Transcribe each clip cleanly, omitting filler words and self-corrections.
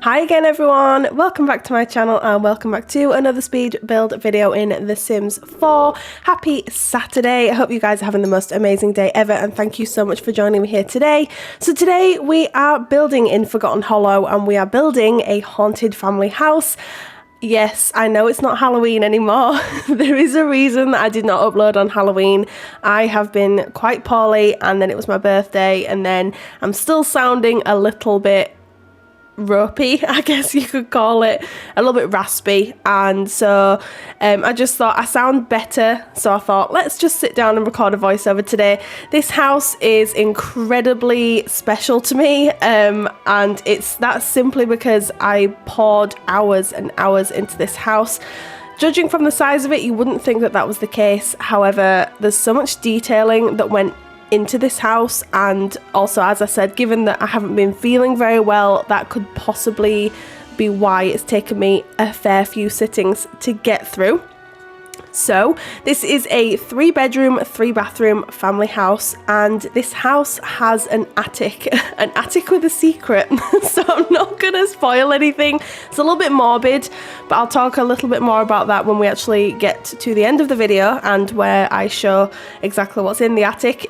Hi again everyone, welcome back to my channel and welcome back to another speed build video in The Sims 4. Happy Saturday, I hope you guys are having the most amazing day ever and thank you so much for joining me here today. So today we are building in Forgotten Hollow and we are building a haunted family house. Yes, I know it's not Halloween anymore. There is a reason that I did not upload on Halloween. I have been quite poorly and then it was my birthday and then I'm still sounding a little bit ropey, I guess you could call it, a little bit raspy, and so I just thought I sound better, so I thought let's just sit down and record a voiceover today. This house is incredibly special to me, and that's simply because I poured hours and hours into this house. Judging from the size of it, you wouldn't think that that was the case. However, there's so much detailing that went into this house, and also, as I said, given that I haven't been feeling very well, that could possibly be why it's taken me a fair few sittings to get through. So this is a 3-bedroom, 3-bathroom family house, and this house has an attic with a secret. So I'm not gonna spoil anything. It's a little bit morbid, but I'll talk a little bit more about that when we actually get to the end of the video and where I show exactly what's in the attic.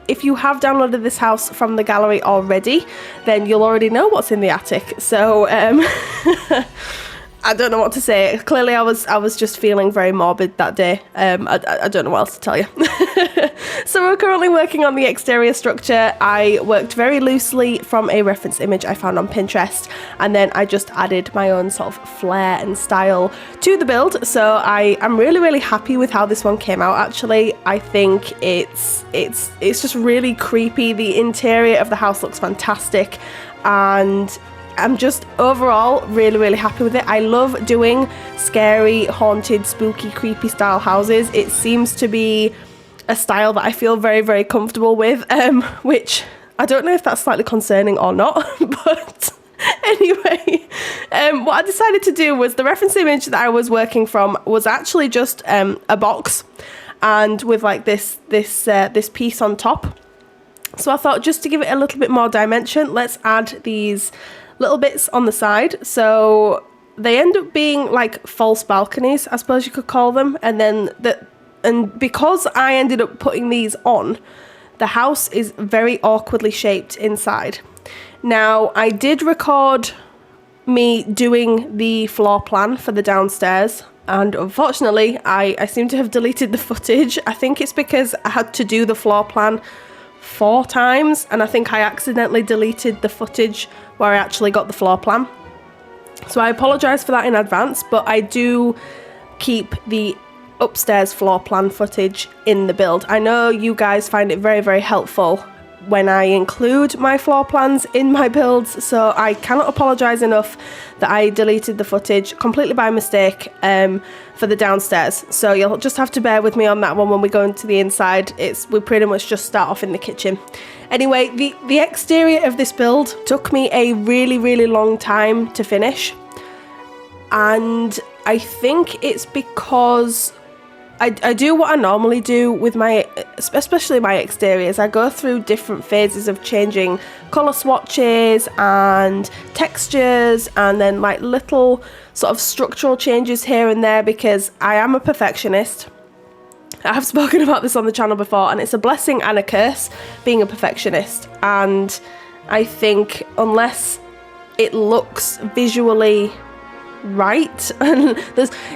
If you have downloaded this house from the gallery already, then you'll already know what's in the attic. So I don't know what to say. Clearly I was just feeling very morbid that day. I don't know what else to tell you. So we're currently working on the exterior structure. I worked very loosely from a reference image I found on Pinterest, and then I just added my own sort of flair and style to the build. So I'm really happy with how this one came out. Actually, I think it's just really creepy. The interior of the house looks fantastic, and I'm just overall really happy with it. I love doing scary, haunted, spooky, creepy style houses. It seems to be a style that I feel very comfortable with, which I don't know if that's slightly concerning or not, but anyway, what I decided to do was the reference image that I was working from was actually just a box, and with like this piece on top. So I thought, just to give it a little bit more dimension, let's add these little bits on the side. So they end up being like false balconies, I suppose you could call them, and because I ended up putting these on, the house is very awkwardly shaped inside. Now, I did record me doing the floor plan for the downstairs, and unfortunately I seem to have deleted the footage. I think it's because I had to do the floor plan 4 times, and I think I accidentally deleted the footage where I actually got the floor plan. So I apologise for that in advance, but I do keep the upstairs floor plan footage in the build. I know you guys find it very helpful when I include my floor plans in my builds, so I cannot apologise enough that I deleted the footage completely by mistake for the downstairs. So you'll just have to bear with me on that one when we go into the inside. We pretty much just start off in the kitchen. Anyway, the exterior of this build took me a really long time to finish, and I think it's because I do what I normally do with especially my exteriors. I go through different phases of changing colour swatches and textures, and then like little sort of structural changes here and there, because I am a perfectionist. I have spoken about this on the channel before, and it's a blessing and a curse being a perfectionist. And I think unless it looks visually right, and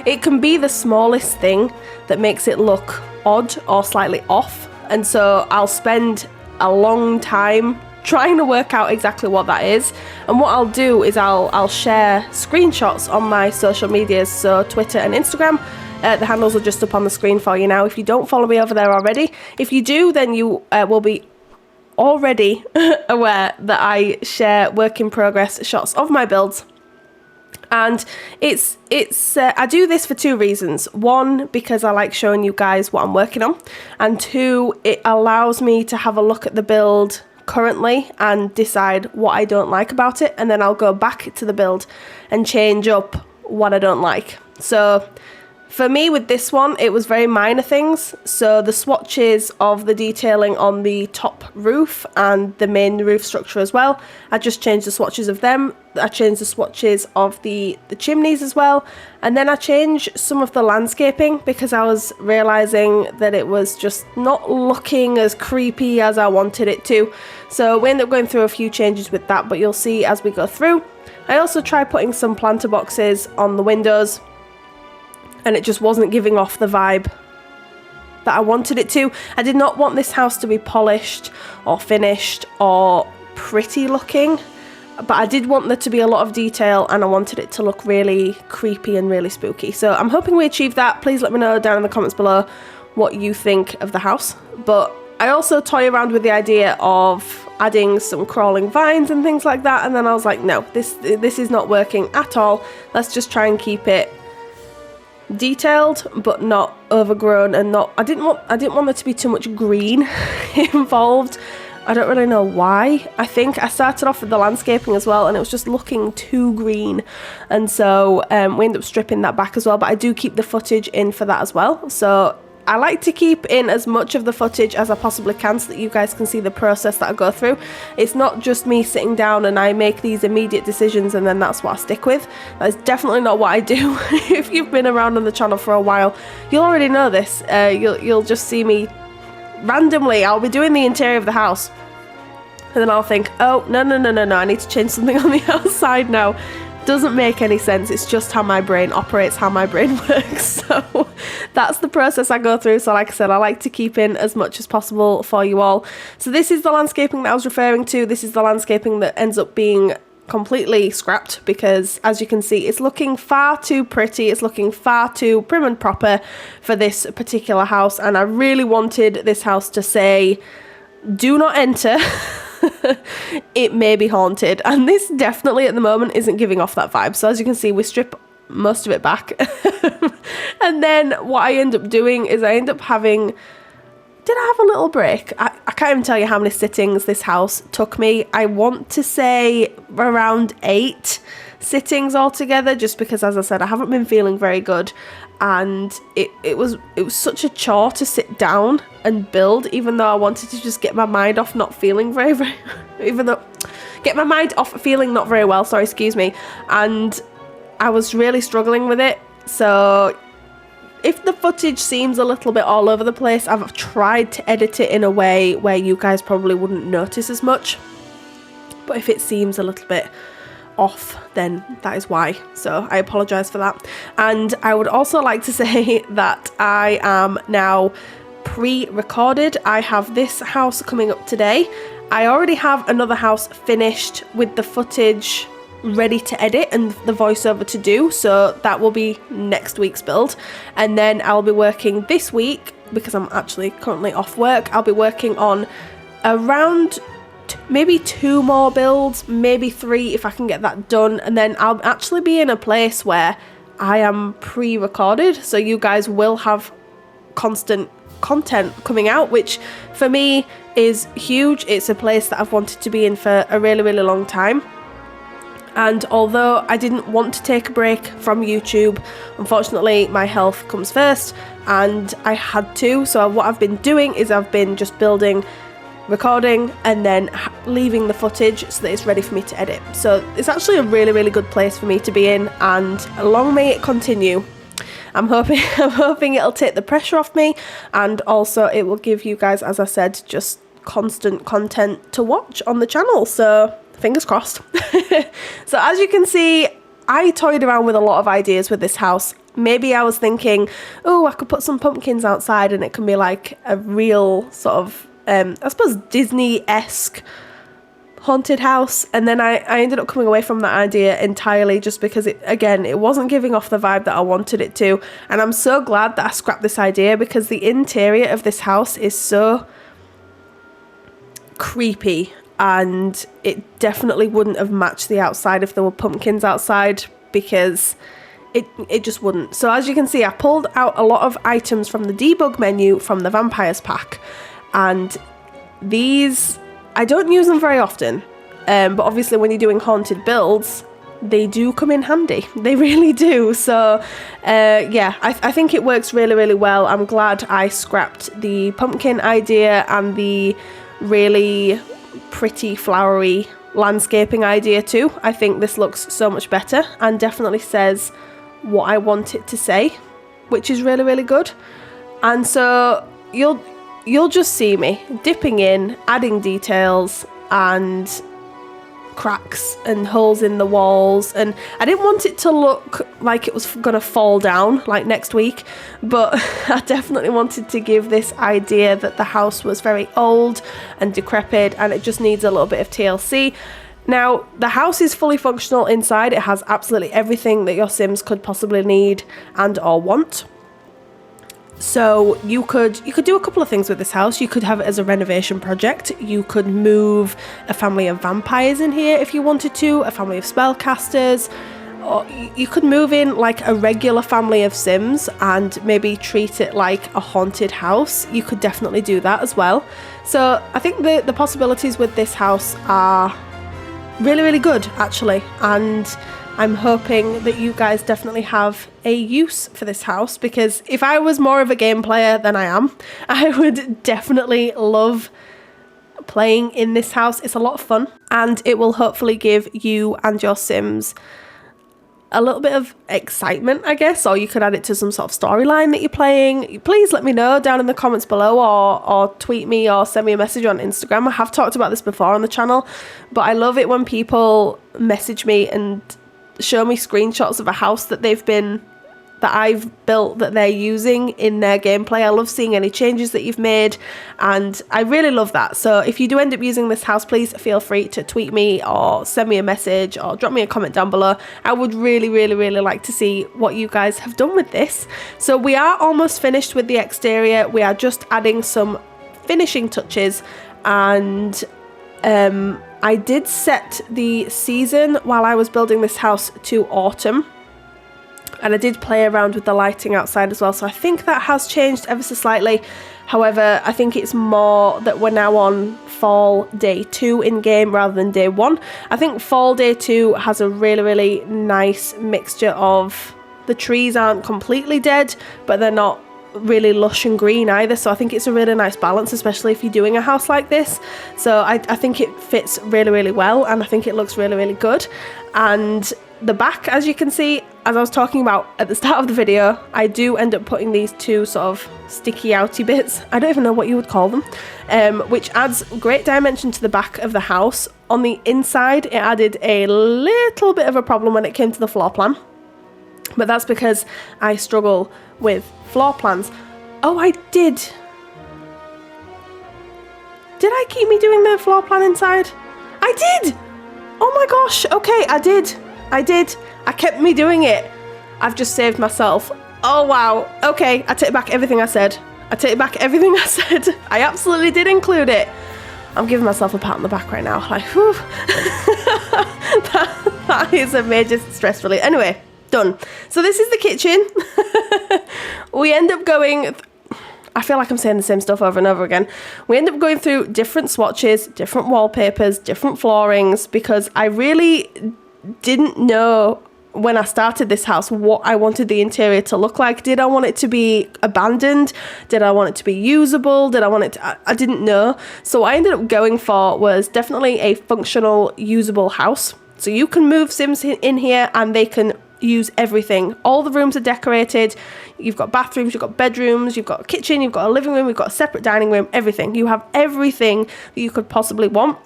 it can be the smallest thing that makes it look odd or slightly off, and so I'll spend a long time trying to work out exactly what that is. And what I'll do is I'll share screenshots on my social medias, so Twitter and Instagram. The handles are just up on the screen for you now if you don't follow me over there already. If you do, then you will be already aware that I share work in progress shots of my builds. And I do this for 2 reasons. 1, because I like showing you guys what I'm working on, and 2, it allows me to have a look at the build currently and decide what I don't like about it, and then I'll go back to the build and change up what I don't like. So For me, with this one, it was very minor things. So the swatches of the detailing on the top roof and the main roof structure as well, I just changed the swatches of them. I changed the swatches of the chimneys as well. And then I changed some of the landscaping because I was realising that it was just not looking as creepy as I wanted it to. So we ended up going through a few changes with that, but you'll see as we go through. I also tried putting some planter boxes on the windows, and it just wasn't giving off the vibe that I wanted it to. I did not want this house to be polished or finished or pretty looking, but I did want there to be a lot of detail, and I wanted it to look really creepy and really spooky. So I'm hoping we achieve that. Please let me know down in the comments below what you think of the house. But I also toy around with the idea of adding some crawling vines and things like that, and then I was like, no, this is not working at all. Let's just try and keep it detailed but not overgrown, and not I didn't want there to be too much green involved. I don't really know why. I think I started off with the landscaping as well, and it was just looking too green, and so we ended up stripping that back as well. But I do keep the footage in for that as well, so I like to keep in as much of the footage as I possibly can so that you guys can see the process that I go through. It's not just me sitting down and I make these immediate decisions and then that's what I stick with. That is definitely not what I do. If you've been around on the channel for a while, you'll already know this. You'll just see me randomly, I'll be doing the interior of the house, and then I'll think, oh, no, I need to change something on the outside now. Doesn't make any sense. It's just how my brain operates, how my brain works. So that's the process I go through. So like I said, I like to keep in as much as possible for you all. So this is the landscaping that I was referring to. This is the landscaping that ends up being completely scrapped because, as you can see, it's looking far too pretty. It's looking far too prim and proper for this particular house, and I really wanted this house to say, do not enter. It may be haunted, and this definitely at the moment isn't giving off that vibe. So as you can see, we strip most of it back and then what I end up doing is I end up having, did I have a little break? I can't even tell you how many sittings this house took me. I want to say around 8 sittings altogether, just because, as I said, I haven't been feeling very good, and it was such a chore to sit down and build, even though I wanted to just get my mind off not feeling very get my mind off feeling not very well, sorry, excuse me, and I was really struggling with it. So if the footage seems a little bit all over the place, I've tried to edit it in a way where you guys probably wouldn't notice as much, but if it seems a little bit off, then that is why. So I apologize for that. And I would also like to say that I am now pre-recorded. I have this house coming up today. I already have another house finished with the footage ready to edit and the voiceover to do, so that will be next week's build. And then I'll be working this week, because I'm actually currently off work, I'll be working on around maybe 2 more builds, maybe 3 if I can get that done, and then I'll actually be in a place where I am pre-recorded, so you guys will have constant content coming out, which for me is huge. It's a place that I've wanted to be in for a really long time, and although I didn't want to take a break from YouTube, unfortunately my health comes first and I had to. So what I've been doing is I've been just building, recording, and then leaving the footage so that it's ready for me to edit. So it's actually a really good place for me to be in, and long may it continue. I'm hoping it'll take the pressure off me, and also it will give you guys, as I said, just constant content to watch on the channel. So fingers crossed. So as you can see, I toyed around with a lot of ideas with this house. Maybe I was thinking, oh, I could put some pumpkins outside and it can be like a real sort of I suppose Disney-esque haunted house, and then I ended up coming away from that idea entirely just because it wasn't giving off the vibe that I wanted it to. And I'm so glad that I scrapped this idea, because the interior of this house is so creepy, and it definitely wouldn't have matched the outside if there were pumpkins outside, because it just wouldn't. So as you can see, I pulled out a lot of items from the debug menu from the vampires pack, and these, I don't use them very often, but obviously when you're doing haunted builds, they do come in handy. They really do. So yeah, I think it works really, really well. I'm glad I scrapped the pumpkin idea and the really pretty flowery landscaping idea too. I think this looks so much better and definitely says what I want it to say, which is really, really good. And so you'll just see me dipping in, adding details and cracks and holes in the walls, and I didn't want it to look like it was gonna fall down like next week, but I definitely wanted to give this idea that the house was very old and decrepit and it just needs a little bit of TLC. Now, the house is fully functional inside. It has absolutely everything that your Sims could possibly need and or want. So you could do a couple of things with this house. You could have it as a renovation project. You could move a family of vampires in here if you wanted to, a family of spellcasters, or you could move in like a regular family of Sims and maybe treat it like a haunted house. You could definitely do that as well. So I think the possibilities with this house are really, really good actually, and I'm hoping that you guys definitely have a use for this house, because if I was more of a game player than I am, I would definitely love playing in this house. It's a lot of fun and it will hopefully give you and your Sims a little bit of excitement, I guess, or you could add it to some sort of storyline that you're playing. Please let me know down in the comments below, or tweet me or send me a message on Instagram. I have talked about this before on the channel, but I love it when people message me and show me screenshots of a house that I've built that they're using in their gameplay. I love seeing any changes that you've made, and I really love that. So if you do end up using this house, please feel free to tweet me or send me a message or drop me a comment down below. I would really, really, really like to see what you guys have done with this. So we are almost finished with the exterior. We are just adding some finishing touches, and I did set the season while I was building this house to autumn, and I did play around with the lighting outside as well, so I think that has changed ever so slightly. However, I think it's more that we're now on fall day 2 in game rather than day 1. I think fall day 2 has a really, really nice mixture of, the trees aren't completely dead, but they're not really lush and green either, so I think it's a really nice balance, especially if you're doing a house like this. So I think it fits really, really well, and I think it looks really, really good. And the back, as you can see, as I was talking about at the start of the video, I do end up putting these two sort of sticky outy bits, I don't even know what you would call them, which adds great dimension to the back of the house. On the inside, it added a little bit of a problem when it came to the floor plan, but that's because I struggle with floor plans. Oh, I did. Did I keep me doing the floor plan inside? I did! Oh my gosh, okay, I did. I kept me doing it. I've just saved myself. Oh wow, okay, I take back everything I said. I absolutely did include it. I'm giving myself a pat on the back right now. Like, whew. that is a major stress relief. Anyway, done. So this is the kitchen. We end up going, I feel like I'm saying the same stuff over and over again. We end up going through different swatches, different wallpapers, different floorings, because I really didn't know when I started this house what I wanted the interior to look like. Did I want it to be abandoned? Did I want it to be usable? Did I want it to, I didn't know. So what I ended up going for was definitely a functional, usable house. So you can move Sims in here and they can use everything. All the rooms are decorated. You've got bathrooms, you've got bedrooms, you've got a kitchen, you've got a living room, you've got a separate dining room, everything. You have everything that you could possibly want.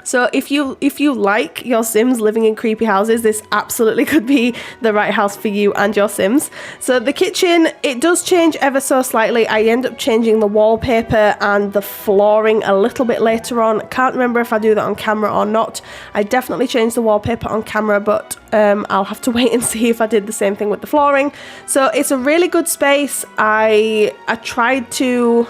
So if you like your Sims living in creepy houses, this absolutely could be the right house for you and your Sims. So the kitchen, it does change ever so slightly. I end up changing the wallpaper and the flooring a little bit later on. Can't remember if I do that on camera or not. I definitely changed the wallpaper on camera, but I'll have to wait and see if I did the same thing with the flooring. So it's a really good space. I tried to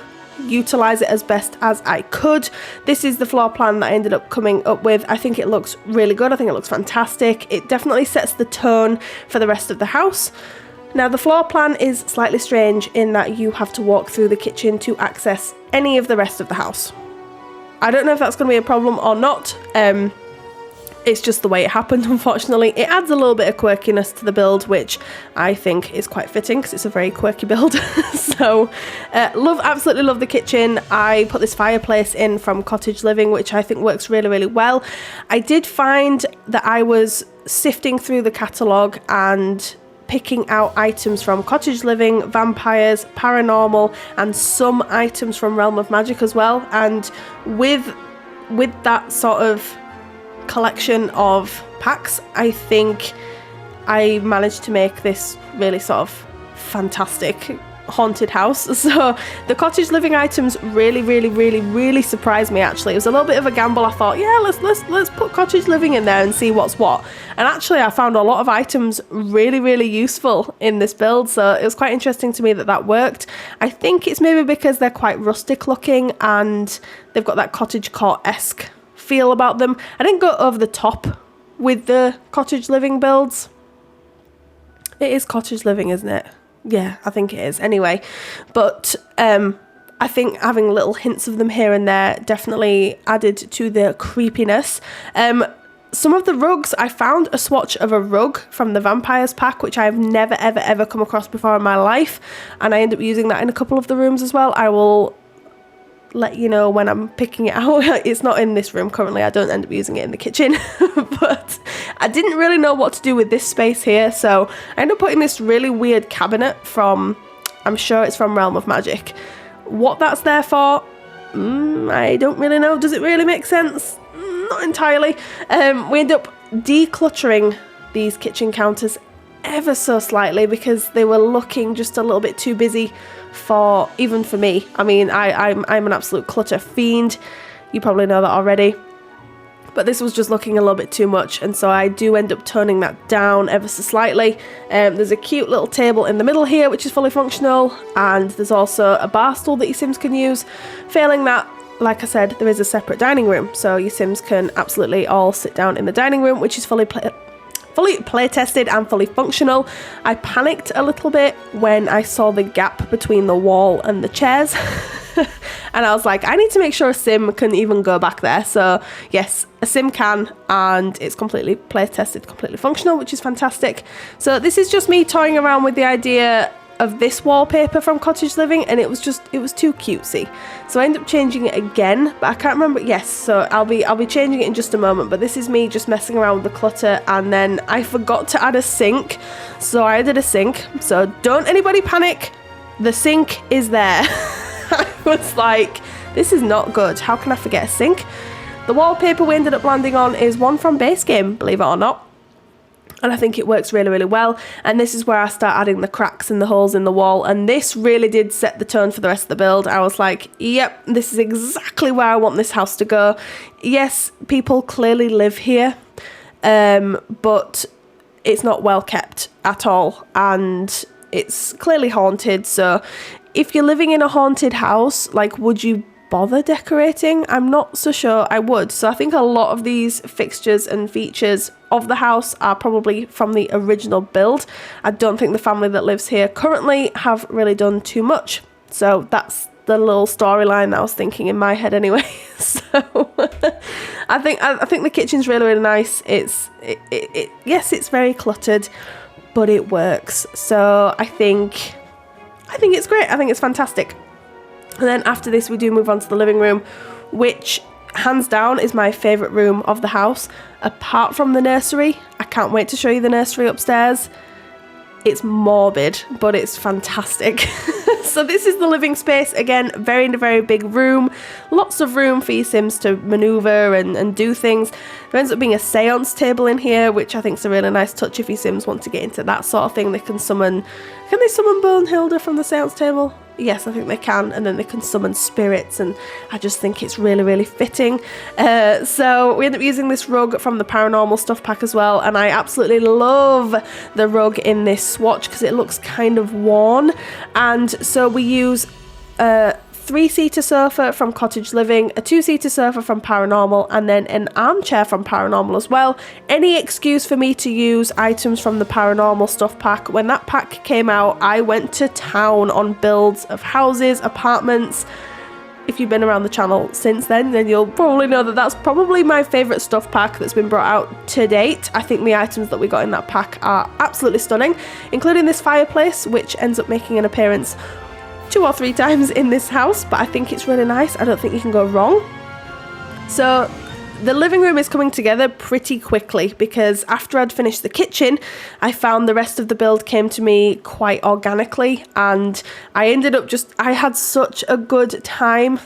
utilize it as best as I could. This is the floor plan that I ended up coming up with. I think it looks really good. I think it looks fantastic. It definitely sets the tone for the rest of the house. Now the floor plan is slightly strange in that you have to walk through the kitchen to access any of the rest of the house. I don't know if that's going to be a problem or not, it's just the way it happened, unfortunately. It adds a little bit of quirkiness to the build, which I think is quite fitting because it's a very quirky build. So, absolutely love the kitchen. I put this fireplace in from Cottage Living, which I think works really, really well. I did find that I was sifting through the catalogue and picking out items from Cottage Living, Vampires, Paranormal, and some items from Realm of Magic as well. And with that sort of collection of packs, I think I managed to make this really sort of fantastic haunted house. So the Cottage Living items really surprised me. Actually, it was a little bit of a gamble. I thought, yeah, let's put Cottage Living in there and see what's what. And actually I found a lot of items really useful in this build, so it was quite interesting to me that worked. I think it's maybe because they're quite rustic looking and they've got that cottagecore-esque feel about them. I didn't go over the top with the Cottage Living builds. It is Cottage Living, isn't it? Yeah, I think it is. Anyway, but I think having little hints of them here and there definitely added to the creepiness. Some of the rugs, I found a swatch of a rug from the Vampires pack, which I've never ever come across before in my life, and I end up using that in a couple of the rooms as well. I will let you know when I'm picking it out. It's not in this room currently. I don't end up using it in the kitchen. But I didn't really know what to do with this space here, so I ended up putting this really weird cabinet from, I'm sure it's from Realm of Magic. What that's there for, I don't really know. Does it really make sense? Not entirely. We end up decluttering these kitchen counters ever so slightly because they were looking just a little bit too busy for even for me. I mean, I'm an absolute clutter fiend. You probably know that already. But this was just looking a little bit too much, and so I do end up toning that down ever so slightly. There's a cute little table in the middle here which is fully functional, and there's also a bar stool that your Sims can use. Failing that, like I said, there is a separate dining room, so your Sims can absolutely all sit down in the dining room, which is fully play tested and fully functional. I panicked a little bit when I saw the gap between the wall and the chairs. And I was like, I need to make sure a Sim can even go back there. So yes, a Sim can, and it's completely play tested, completely functional, which is fantastic. So this is just me toying around with the idea of this wallpaper from Cottage Living, and it was too cutesy. So I ended up changing it again, but I can't remember. Yes, so I'll be changing it in just a moment, but this is me just messing around with the clutter, and then I forgot to add a sink. So I added a sink. So don't anybody panic. The sink is there. I was like, this is not good. How can I forget a sink? The wallpaper we ended up landing on is one from base game, believe it or not. And I think it works really well. And this is where I start adding the cracks and the holes in the wall. And this really did set the tone for the rest of the build. I was like, yep, this is exactly where I want this house to go. Yes, people clearly live here, but it's not well kept at all. And it's clearly haunted. So if you're living in a haunted house, like, would you bother decorating? I'm not so sure I would. So I think a lot of these fixtures and features of the house are probably from the original build. I don't think the family that lives here currently have really done too much. So that's the little storyline that I was thinking in my head anyway. So I think the kitchen's really nice. Yes, it's very cluttered, but it works. So I think it's great. I think it's fantastic. And then after this, we do move on to the living room, which hands down is my favourite room of the house, apart from the nursery. I can't wait to show you the nursery upstairs. It's morbid, but it's fantastic. So this is the living space. Again, very big room. Lots of room for your Sims to manoeuvre and do things. There ends up being a seance table in here, which I think is a really nice touch if your Sims want to get into that sort of thing. Can they summon Bonehild from the seance table? Yes, I think they can, and then they can summon spirits, and I just think it's really fitting. So we end up using this rug from the Paranormal Stuff pack as well, and I absolutely love the rug in this swatch because it looks kind of worn. And so we use a 3-seater sofa from Cottage Living, a 2-seater sofa from Paranormal, and then an armchair from Paranormal as well. Any excuse for me to use items from the Paranormal Stuff pack. When that pack came out, I went to town on builds of houses, apartments. if you've been around the channel since then you'll probably know that that's probably my favourite stuff pack that's been brought out to date. I think the items that we got in that pack are absolutely stunning, including this fireplace, which ends up making an appearance 2 or 3 times in this house, but I think it's really nice. I don't think you can go wrong. So the living room is coming together pretty quickly because after I'd finished the kitchen, I found the rest of the build came to me quite organically, and I ended up I had such a good time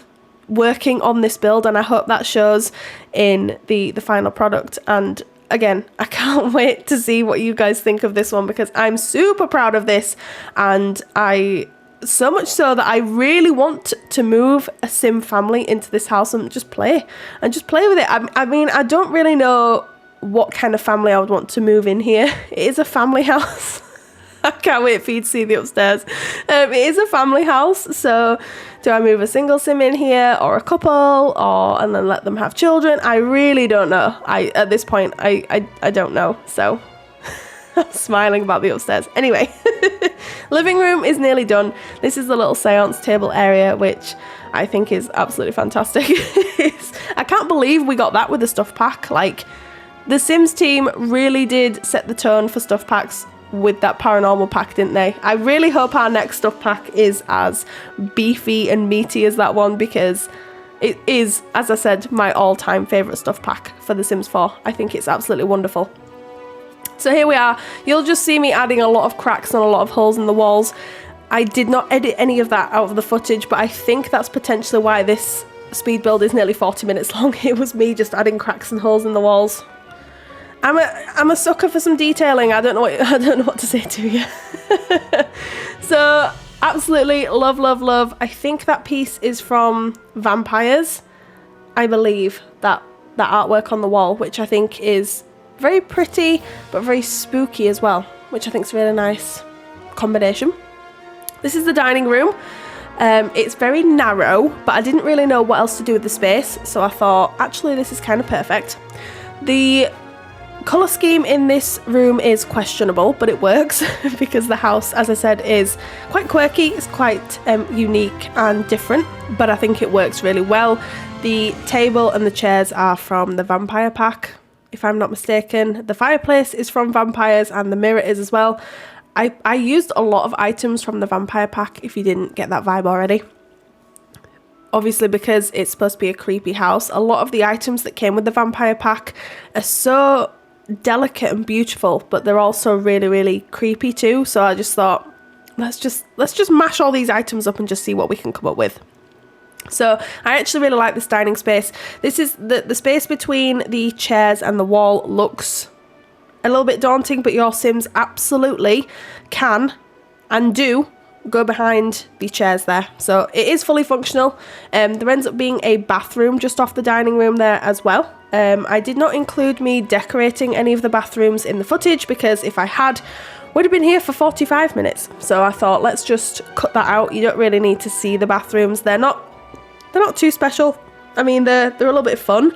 working on this build, and I hope that shows in the final product. And again, I can't wait to see what you guys think of this one because I'm super proud of this, and so much so that I really want to move a sim family into this house and just play with it. I mean, I don't really know what kind of family I would want to move in here. It is a family house. I can't wait for you to see the upstairs. It is a family house, so do I move a single sim in here or a couple, and then let them have children? I really don't know. At this point, I don't know, so I'm smiling about the upstairs. Anyway, living room is nearly done. This is the little seance table area, which I think is absolutely fantastic. I can't believe we got that with the stuff pack. Like, the Sims team really did set the tone for stuff packs with that paranormal pack, didn't they? I really hope our next stuff pack is as beefy and meaty as that one, because it is, as I said, my all-time favourite stuff pack for The Sims 4. I think it's absolutely wonderful. So here we are. You'll just see me adding a lot of cracks and a lot of holes in the walls. I did not edit any of that out of the footage, but I think that's potentially why this speed build is nearly 40 minutes long. It was me just adding cracks and holes in the walls. I'm a sucker for some detailing. I don't know what to say to you. So absolutely love, love, love. I think that piece is from Vampires. I believe that artwork on the wall, which I think is very pretty but very spooky as well, which I think is a really nice combination. This is the dining room. It's very narrow, but I didn't really know what else to do with the space, so I thought actually this is kind of perfect. The colour scheme in this room is questionable, but it works because the house, as I said, is quite quirky. It's quite unique and different, but I think it works really well. The table and the chairs are from the Vampire pack, if I'm not mistaken. The fireplace is from Vampires and the mirror is as well. I used a lot of items from the Vampire pack, if you didn't get that vibe already. Obviously, because it's supposed to be a creepy house, a lot of the items that came with the Vampire pack are so delicate and beautiful, but they're also really, really creepy too. So I just thought, let's just mash all these items up and just see what we can come up with. So I actually really like this dining space. This is the space between the chairs and the wall looks a little bit daunting, but your Sims absolutely can and do go behind the chairs there. So it is fully functional. There ends up being a bathroom just off the dining room there as well. I did not include me decorating any of the bathrooms in the footage because if I had, would have been here for 45 minutes. So I thought, let's just cut that out. You don't really need to see the bathrooms. They're not too special. I mean, they're a little bit fun,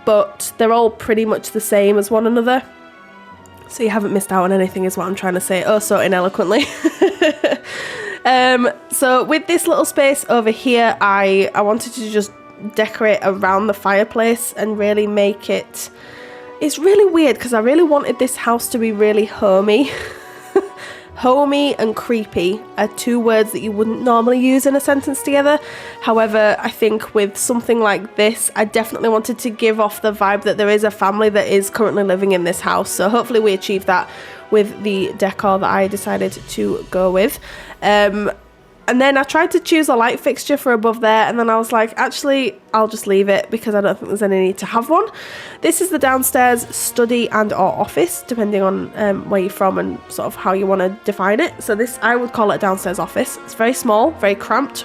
but they're all pretty much the same as one another. So you haven't missed out on anything is what I'm trying to say. Oh, so ineloquently. So with this little space over here, I wanted to just decorate around the fireplace and really make it... It's really weird because I really wanted this house to be really homey. Homey and creepy are two words that you wouldn't normally use in a sentence together. However, I think with something like this, I definitely wanted to give off the vibe that there is a family that is currently living in this house. So hopefully we achieved that with the decor that I decided to go with. And then I tried to choose a light fixture for above there, and then I was like, actually, I'll just leave it because I don't think there's any need to have one. This is the downstairs study and or office, depending on where you're from and sort of how you want to define it. So this, I would call it a downstairs office. It's very small, very cramped,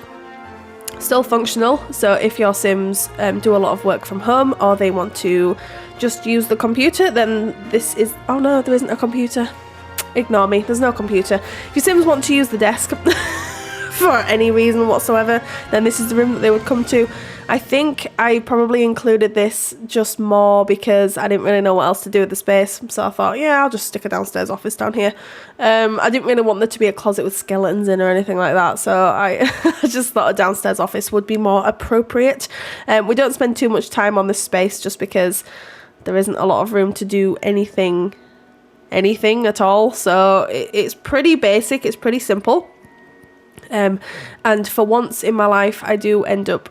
still functional. So if your Sims do a lot of work from home or they want to just use the computer, then this is... Oh no, there isn't a computer. Ignore me, there's no computer. If your Sims want to use the desk... for any reason whatsoever, then this is the room that they would come to. I think I probably included this just more because I didn't really know what else to do with the space. So I thought, yeah, I'll just stick a downstairs office down here. I didn't really want there to be a closet with skeletons in or anything like that. So I just thought a downstairs office would be more appropriate. We don't spend too much time on this space just because there isn't a lot of room to do anything at all. So it's pretty basic. It's pretty simple. And for once in my life, I do end up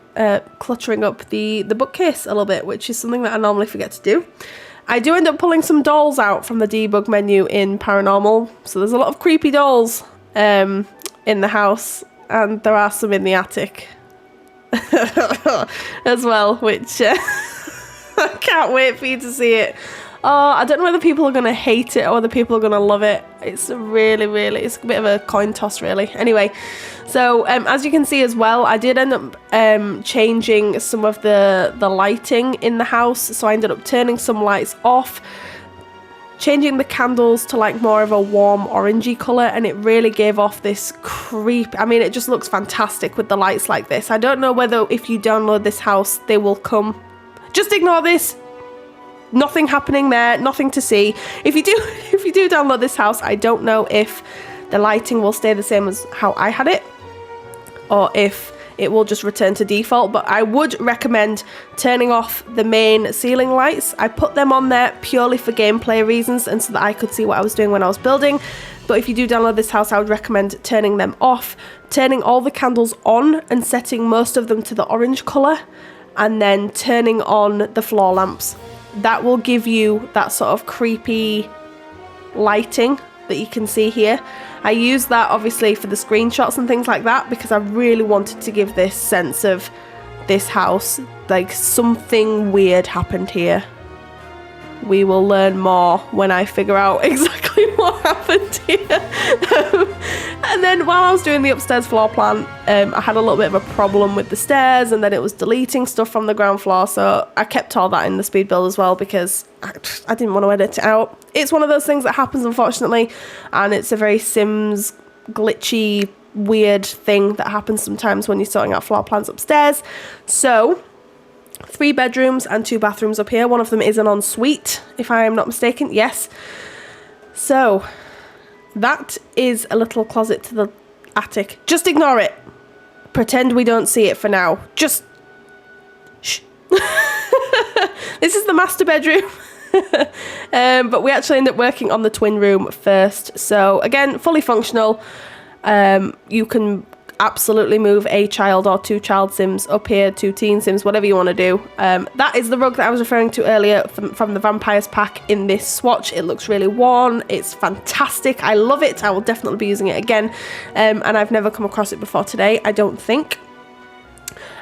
cluttering up the bookcase a little bit, which is something that I normally forget to do. I do end up pulling some dolls out from the debug menu in Paranormal. So there's a lot of creepy dolls in the house, and there are some in the attic as well, which I can't wait for you to see it. Oh, I don't know whether people are going to hate it or whether people are going to love it. It's really, it's a bit of a coin toss, really. Anyway, so as you can see as well, I did end up changing some of the lighting in the house. So I ended up turning some lights off, changing the candles to like more of a warm orangey colour, and it really gave off this creep. I mean, it just looks fantastic with the lights like this. I don't know whether if you download this house, they will come. Just ignore this. Nothing happening there, nothing to see. If you do download this house, I don't know if the lighting will stay the same as how I had it, or if it will just return to default, but I would recommend turning off the main ceiling lights. I put them on there purely for gameplay reasons and so that I could see what I was doing when I was building. But if you do download this house, I would recommend turning them off, turning all the candles on and setting most of them to the orange colour, and then turning on the floor lamps. That will give you that sort of creepy lighting that you can see here. I use that obviously for the screenshots and things like that because I really wanted to give this sense of this house, like something weird happened here. We will learn more when I figure out exactly what happened here. And then while I was doing the upstairs floor plan, I had a little bit of a problem with the stairs, and then it was deleting stuff from the ground floor, so I kept all that in the speed build as well because I didn't want to edit it out. It's one of those things that happens, unfortunately, and it's a very Sims glitchy, weird thing that happens sometimes when you're sorting out floor plans upstairs. So 3 bedrooms and 2 bathrooms up here. One of them is an ensuite, if I am not mistaken. Yes. So that is a little closet to the attic. Just ignore it. Pretend we don't see it for now. Just shh. This is the master bedroom. But we actually end up working on the twin room first. So again, fully functional. You can absolutely move a child or 2 child Sims up here, 2 teen Sims, whatever you want to do. That is the rug that I was referring to earlier from the Vampires pack in this swatch. It looks really worn. It's fantastic. I love it. I will definitely be using it again. And I've never come across it before today, I don't think.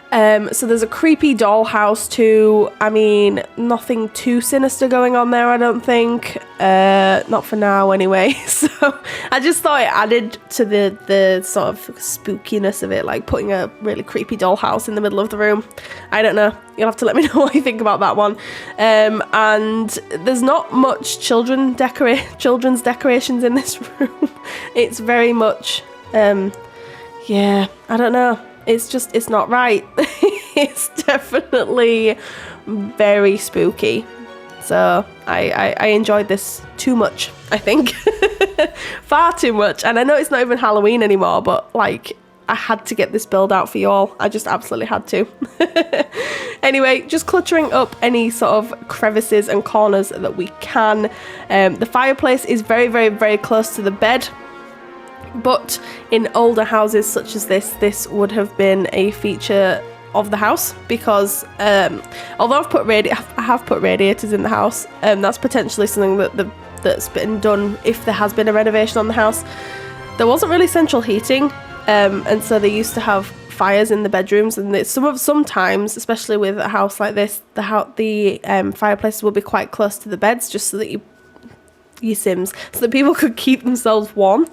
So there's a creepy dollhouse too. I mean, nothing too sinister going on there, I don't think. Not for now anyway. So I just thought it added to the sort of spookiness of it, like putting a really creepy dollhouse in the middle of the room. I don't know. You'll have to let me know what you think about that one. And there's not much children's decorations in this room. It's very much, yeah, I don't know. It's not right. It's definitely very spooky. So I enjoyed this too much, I think. Far too much. And I know it's not even Halloween anymore, but like I had to get this build out for you all. I just absolutely had to. Anyway, just cluttering up any sort of crevices and corners that we can. The fireplace is very, very, very close to the bed. But in older houses such as this would have been a feature of the house because although I have put radiators in the house, that's potentially something that's been done if there has been a renovation on the house. There wasn't really central heating, and so they used to have fires in the bedrooms, and sometimes, especially with a house like this, the fireplaces will be quite close to the beds just so that your Sims, so that people could keep themselves warm.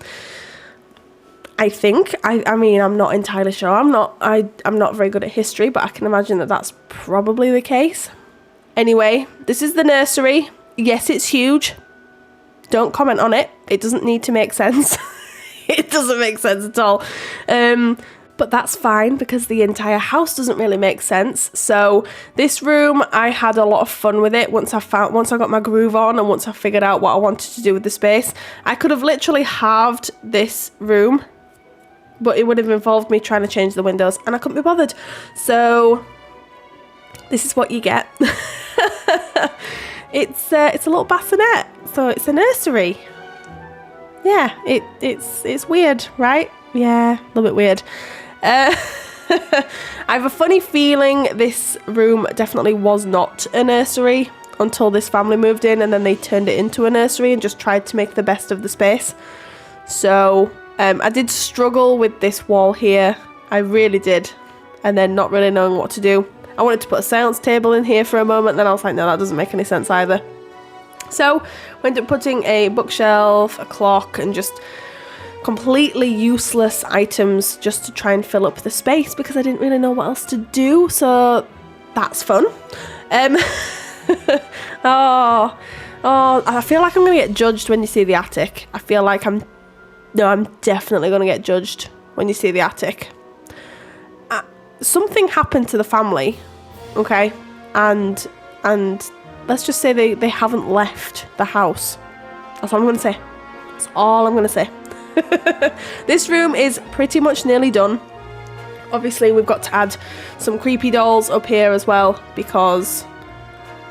I think. I mean, I'm not entirely sure. I'm not very good at history, but I can imagine that that's probably the case. Anyway, this is the nursery. Yes, it's huge. Don't comment on it. It doesn't need to make sense. It doesn't make sense at all. But that's fine because the entire house doesn't really make sense. So this room, I had a lot of fun with it once I got my groove on and once I figured out what I wanted to do with the space. I could have literally halved this room, but it would have involved me trying to change the windows and I couldn't be bothered. So this is what you get. It's a little bassinet, so it's a nursery. Yeah, it's weird, right? Yeah, a little bit weird. I have a funny feeling this room definitely was not a nursery until this family moved in, and then they turned it into a nursery and just tried to make the best of the space. So I did struggle with this wall here. I really did. And then not really knowing what to do. I wanted to put a seance table in here for a moment, then I was like, no, that doesn't make any sense either. So we ended up putting a bookshelf, a clock, and just completely useless items just to try and fill up the space because I didn't really know what else to do. So that's fun. Oh, I feel like I'm going to get judged when you see the attic. I feel like I'm definitely going to get judged when you see the attic. Something happened to the family, okay, and let's just say they haven't left the house. That's all I'm going to say. That's all I'm going to say. This room is pretty much nearly done. Obviously, we've got to add some creepy dolls up here as well, because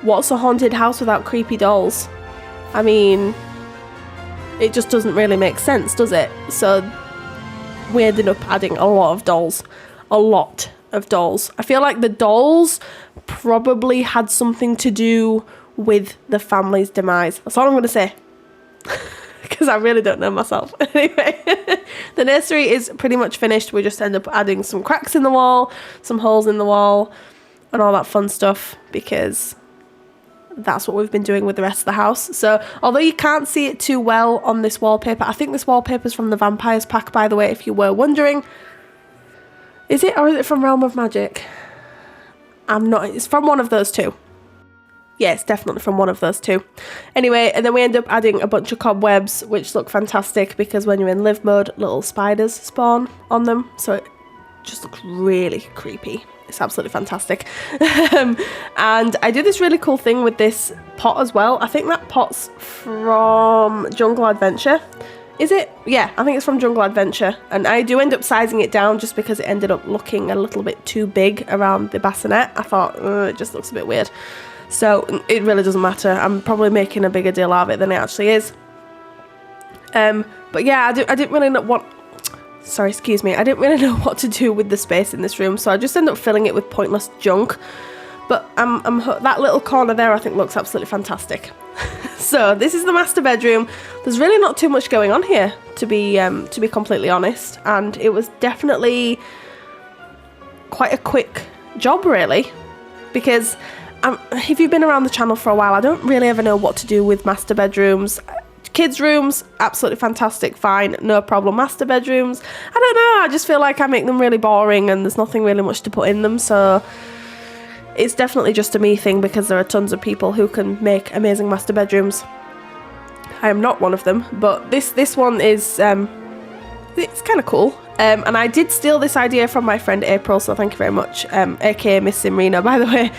what's a haunted house without creepy dolls? I mean, it just doesn't really make sense, does it? So we ended up adding a lot of dolls. A lot of dolls. I feel like the dolls probably had something to do with the family's demise. That's all I'm going to say. Because I really don't know myself. Anyway, the nursery is pretty much finished. We just end up adding some cracks in the wall, some holes in the wall, and all that fun stuff, because that's what we've been doing with the rest of the house. So although you can't see it too well on this wallpaper, I think this wallpaper is from the Vampires pack, by the way, if you were wondering. Is it, or is it from Realm of Magic? I'm not, it's from one of those two. Yeah, it's definitely from one of those two. Anyway, and then we end up adding a bunch of cobwebs, which look fantastic because when you're in live mode, little spiders spawn on them. So it just looks really creepy. It's absolutely fantastic. And I do this really cool thing with this pot as well. I think that pot's from Jungle Adventure. Is it? Yeah, I think it's from Jungle Adventure. And I do end up sizing it down just because it ended up looking a little bit too big around the bassinet. I thought, it just looks a bit weird. So it really doesn't matter. I'm probably making a bigger deal out of it than it actually is. But yeah, I didn't really know what... Sorry, excuse me. I didn't really know what to do with the space in this room, so I just ended up filling it with pointless junk. But that little corner there, I think, looks absolutely fantastic. So this is the master bedroom. There's really not too much going on here, to be completely honest, and it was definitely quite a quick job, really, because if you've been around the channel for a while, I don't really ever know what to do with master bedrooms. Kids' rooms, absolutely fantastic, fine, no problem. Master bedrooms, I don't know, I just feel like I make them really boring and there's nothing really much to put in them, so it's definitely just a me thing because there are tons of people who can make amazing master bedrooms. I am not one of them, but this one is, it's kind of cool. And I did steal this idea from my friend April, so thank you very much, aka Miss Simrina, by the way,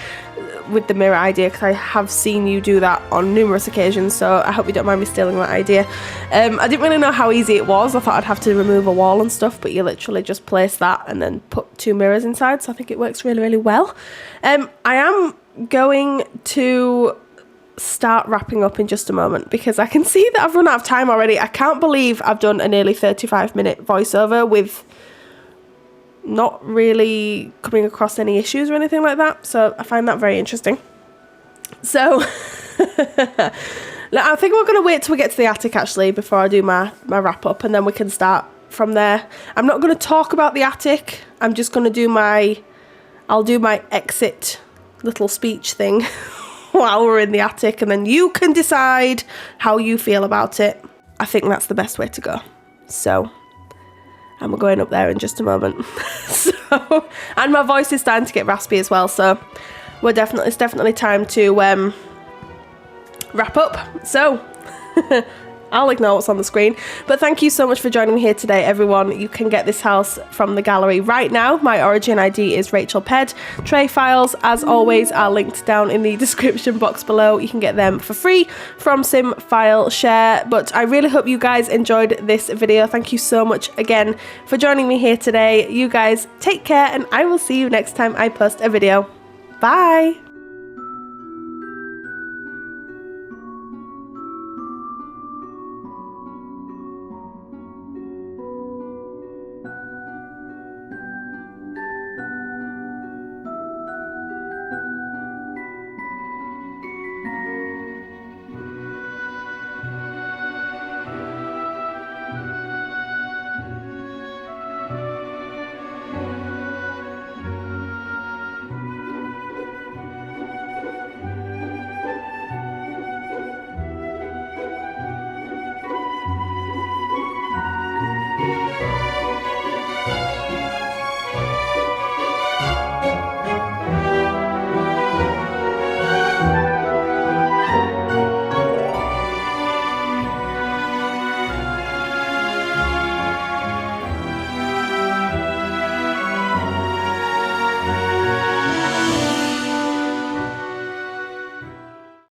with the mirror idea, because I have seen you do that on numerous occasions, so I hope you don't mind me stealing that idea. I didn't really know how easy it was. I thought I'd have to remove a wall and stuff, but you literally just place that and then put 2 mirrors inside, so I think it works really, really well. I am going to start wrapping up in just a moment because I can see that I've run out of time already. I can't believe I've done a nearly 35-minute voiceover with not really coming across any issues or anything like that, so I find that very interesting. So I think we're going to wait till we get to the attic actually before I do my wrap up, and then we can start from there. I'm not going to talk about the attic. I'm just going to do I'll do my exit little speech thing while we're in the attic, and then you can decide how you feel about it. I think that's the best way to go. So, and we're going up there in just a moment. So, and my voice is starting to get raspy as well, so it's definitely time to wrap up. So, I'll ignore what's on the screen. But thank you so much for joining me here today, everyone. You can get this house from the gallery right now. My origin ID is RachelPedd. Tray files, as always, are linked down in the description box below. You can get them for free from Sim File Share. But I really hope you guys enjoyed this video. Thank you so much again for joining me here today. You guys take care, and I will see you next time I post a video. Bye!